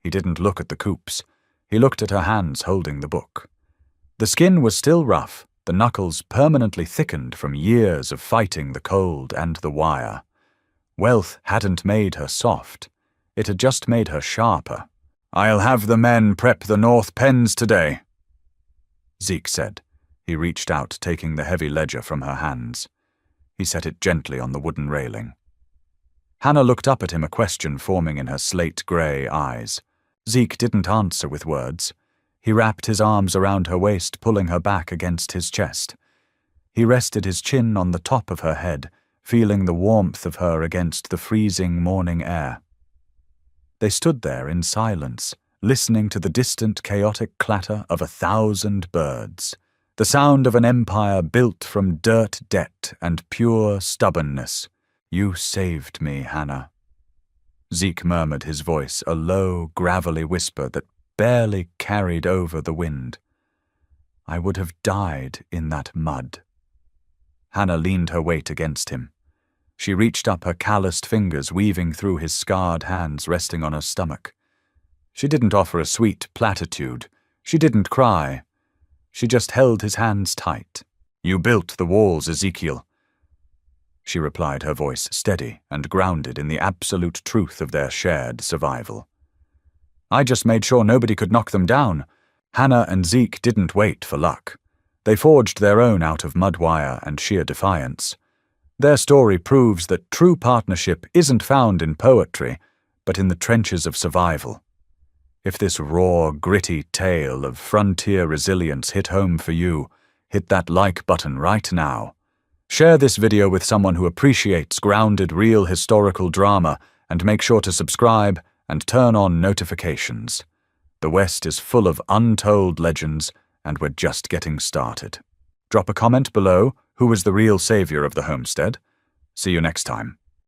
He didn't look at the coops. He looked at her hands holding the book. The skin was still rough, the knuckles permanently thickened from years of fighting the cold and the wire. Wealth hadn't made her soft. It had just made her sharper. "I'll have the men prep the north pens today," Zeke said. He reached out, taking the heavy ledger from her hands. He set it gently on the wooden railing. Hannah looked up at him, a question forming in her slate-grey eyes. Zeke didn't answer with words. He wrapped his arms around her waist, pulling her back against his chest. He rested his chin on the top of her head, feeling the warmth of her against the freezing morning air. They stood there in silence, listening to the distant, chaotic clatter of 1,000 birds, the sound of an empire built from dirt debt and pure stubbornness. "You saved me, Hannah." Zeke murmured, his voice a low, gravelly whisper that barely carried over the wind. "I would have died in that mud." Hannah leaned her weight against him. She reached up, her calloused fingers weaving through his scarred hands resting on her stomach. She didn't offer a sweet platitude. She didn't cry. She just held his hands tight. "You built the walls, Ezekiel," she replied, her voice steady and grounded in the absolute truth of their shared survival. "I just made sure nobody could knock them down." Hannah and Zeke didn't wait for luck. They forged their own out of mud wire and sheer defiance. Their story proves that true partnership isn't found in poetry, but in the trenches of survival. If this raw, gritty tale of frontier resilience hit home for you, hit that like button right now. Share this video with someone who appreciates grounded, real historical drama, and make sure to subscribe and turn on notifications. The West is full of untold legends, and we're just getting started. Drop a comment below. Who was the real savior of the homestead? See you next time.